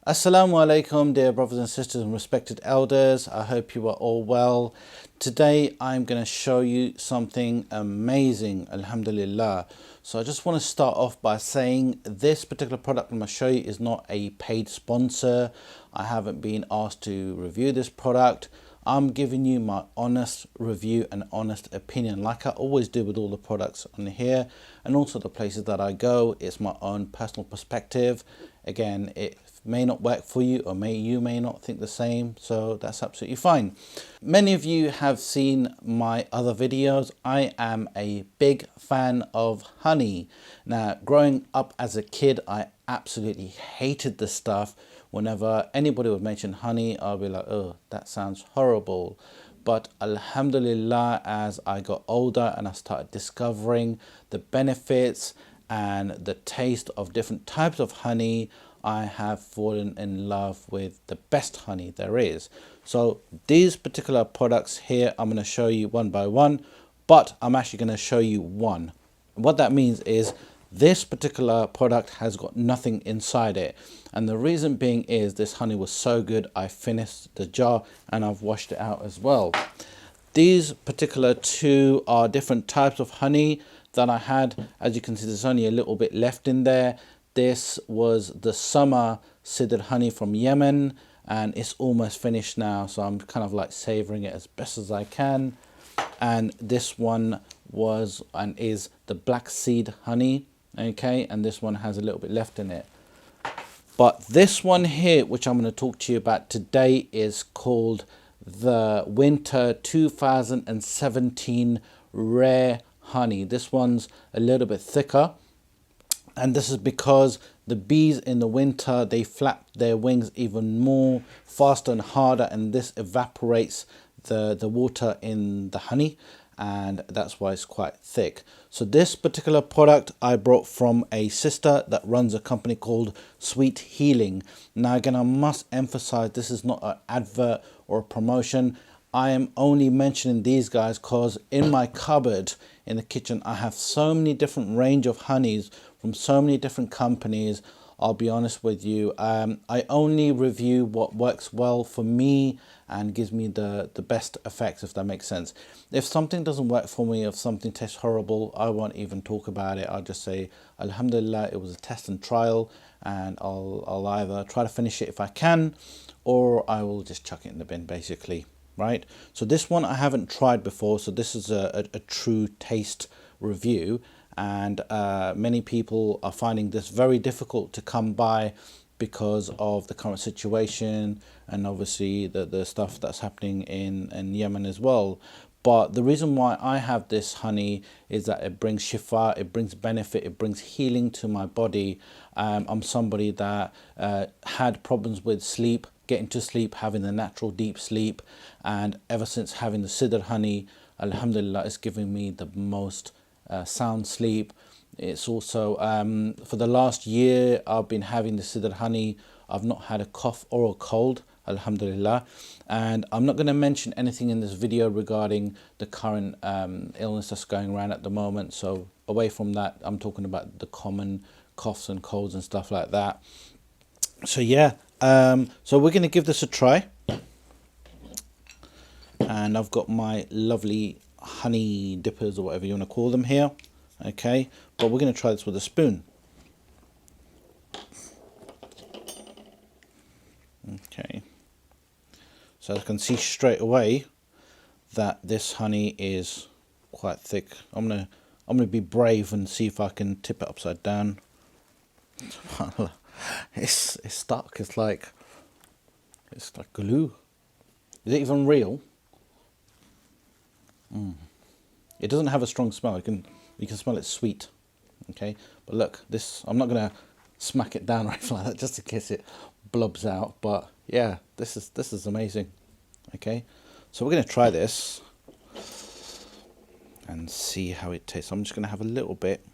Assalamu alaikum, dear brothers and sisters and respected elders. I hope you are all well. Today I'm going to show you something amazing, alhamdulillah. So I just want to start off by saying this particular product I'm going to show you is not a paid sponsor. I haven't been asked to review this product. I'm giving you my honest review and honest opinion, like I always do with all the products on here and also the places that I go. It's my own personal perspective. Again, it may not work for you, or you may not think the same, so that's absolutely fine. Many of you have seen my other videos. I am a big fan of honey. Now, growing up as a kid, I absolutely hated the stuff. Whenever anybody would mention honey, I'll be like, oh, that sounds horrible. But alhamdulillah, as I got older and I started discovering the benefits and the taste of different types of honey, I have fallen in love with the best honey there is. So these particular products here, I'm going to show you one by one, but I'm actually going to show you one. What that means is this particular product has got nothing inside it. And the reason being is this honey was so good, I finished the jar and I've washed it out as well. These particular two are different types of honey that I had. As you can see, there's only a little bit left in there. This was the summer Sidr honey from Yemen and it's almost finished now, so I'm kind of like savoring it as best as I can. And this one was and is the black seed honey, okay, and this one has a little bit left in it. But this one here, which I'm going to talk to you about today, is called the Winter 2017 Rare Honey. This one's a little bit thicker. And this is because the bees in the winter, they flap their wings even more faster and harder, and this evaporates the water in the honey, and that's why it's quite thick. So this particular product I brought from a sister that runs a company called Sweet Healing. Now again, I must emphasize this is not an advert or a promotion. I am only mentioning these guys because in my cupboard in the kitchen I have so many different range of honeys from so many different companies. I'll be honest with you, I only review what works well for me and gives me the best effects, if that makes sense. If something doesn't work for me, if something tastes horrible, I won't even talk about it. I'll just say alhamdulillah, it was a test and trial, and I'll either try to finish it if I can, or I will just chuck it in the bin basically. Right, so this one I haven't tried before, so this is a true taste review, and many people are finding this very difficult to come by because of the current situation and obviously the stuff that's happening in Yemen as well. But the reason why I have this honey is that it brings shifa, it brings benefit, it brings healing to my body. I'm somebody that had problems with sleep, getting to sleep, having the natural deep sleep, and ever since having the Sidr honey, alhamdulillah, it's giving me the most sound sleep. It's also for the last year I've been having the Sidr honey. I've not had a cough or a cold, alhamdulillah. And I'm not going to mention anything in this video regarding the current illness that's going around at the moment, so away from that, I'm talking about the common coughs and colds and stuff like that. So yeah, so we're going to give this a try, and I've got my lovely honey dippers or whatever you want to call them here, okay, but we're going to try this with a spoon. Okay, so I can see straight away that this honey is quite thick. I'm gonna be brave and see if I can tip it upside down. It's stuck. It's like glue. Is it even real? It doesn't have a strong smell. You can smell it's sweet. Okay, but look, this, I'm not gonna smack it down or anything like that just in case it blobs out. But yeah, this is amazing. Okay, so we're gonna try this and see how it tastes. I'm just gonna have a little bit,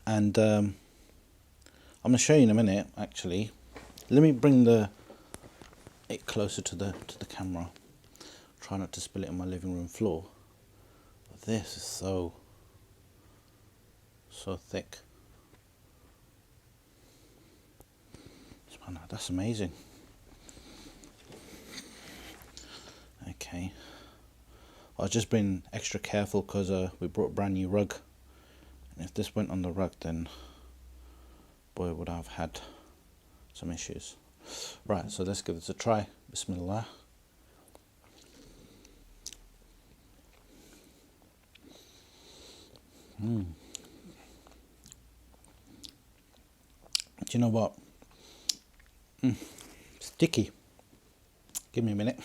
and I'm gonna show you in a minute. Actually, let me bring it closer to the camera. Try not to spill it on my living room floor. But this is so thick. Oh no, that's amazing. Okay, I've just been extra careful because we brought a brand new rug, and if this went on the rug, then boy, would I have had some issues. Right, so let's give this a try. Bismillah. Do you know what? Sticky. Give me a minute.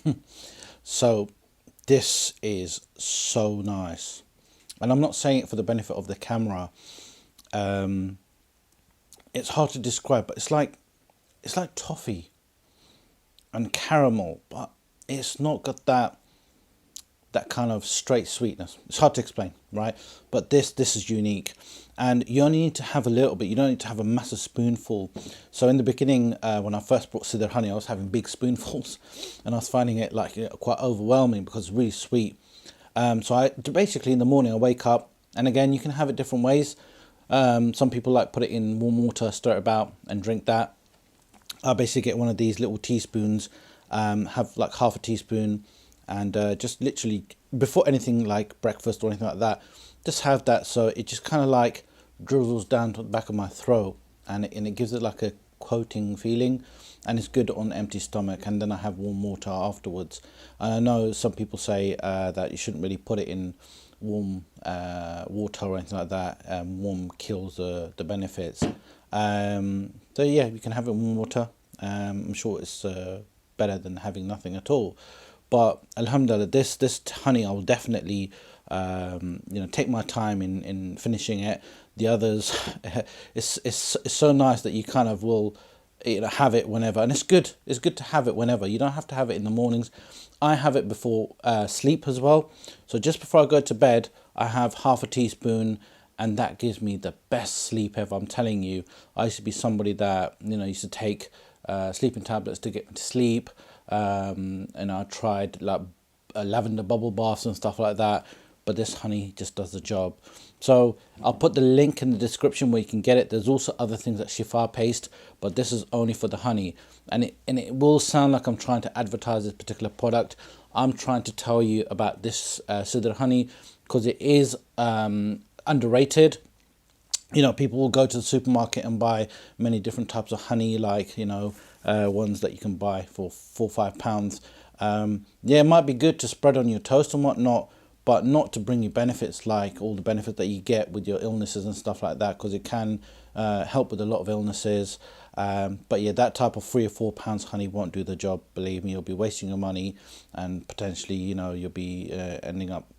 So this is so nice, and I'm not saying it for the benefit of the camera. It's hard to describe, but it's like toffee and caramel, but it's not got that kind of straight sweetness. It's hard to explain, right? But this is unique, and you only need to have a little bit. You don't need to have a massive spoonful. So in the beginning, when I first brought Sidr Honey, I was having big spoonfuls, and I was finding it like quite overwhelming because it's really sweet. So I basically in the morning I wake up, and again you can have it different ways. Some people like put it in warm water, stir it about, and drink that. I basically get one of these little teaspoons, have like half a teaspoon, and just literally before anything like breakfast or anything like that, just have that, so it just kind of like drizzles down to the back of my throat, and it gives it like a coating feeling, and it's good on empty stomach. And then I have warm water afterwards. And I know some people say that you shouldn't really put it in warm water or anything like that. Warm kills the benefits. So yeah, you can have it in warm water. I'm sure it's better than having nothing at all. But alhamdulillah, this honey I will definitely take my time in finishing it. The others, it's so nice that you kind of will have it whenever, and it's good to have it whenever. You don't have to have it in the mornings. I have it before sleep as well. So just before I go to bed, I have half a teaspoon, and that gives me the best sleep ever. I'm telling you, I used to be somebody that used to take sleeping tablets to get me to sleep, and I tried like lavender bubble baths and stuff like that, but this honey just does the job. So I'll put the link in the description where you can get it. There's also other things like shifa paste, but this is only for the honey. And it will sound like I'm trying to advertise this particular product. I'm trying to tell you about this Sidr Honey because it is underrated. People will go to the supermarket and buy many different types of honey, like ones that you can buy for £4 or £5. Yeah, it might be good to spread on your toast and whatnot, but not to bring you benefits like all the benefits that you get with your illnesses and stuff like that, because it can help with a lot of illnesses. But yeah, that type of £3 or £4 honey won't do the job. Believe me, you'll be wasting your money, and potentially you'll be ending up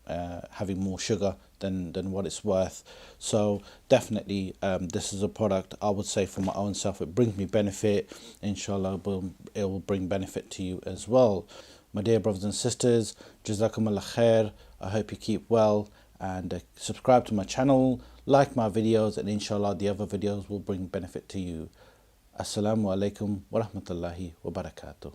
having more sugar than what it's worth. So definitely this is a product I would say for my own self, it brings me benefit. Inshallah it will bring benefit to you as well. My dear brothers and sisters, Jazakumullah khair. I hope you keep well, and subscribe to my channel, like my videos, and inshallah the other videos will bring benefit to you. Assalamu alaikum wa rahmatullahi wa barakatuh.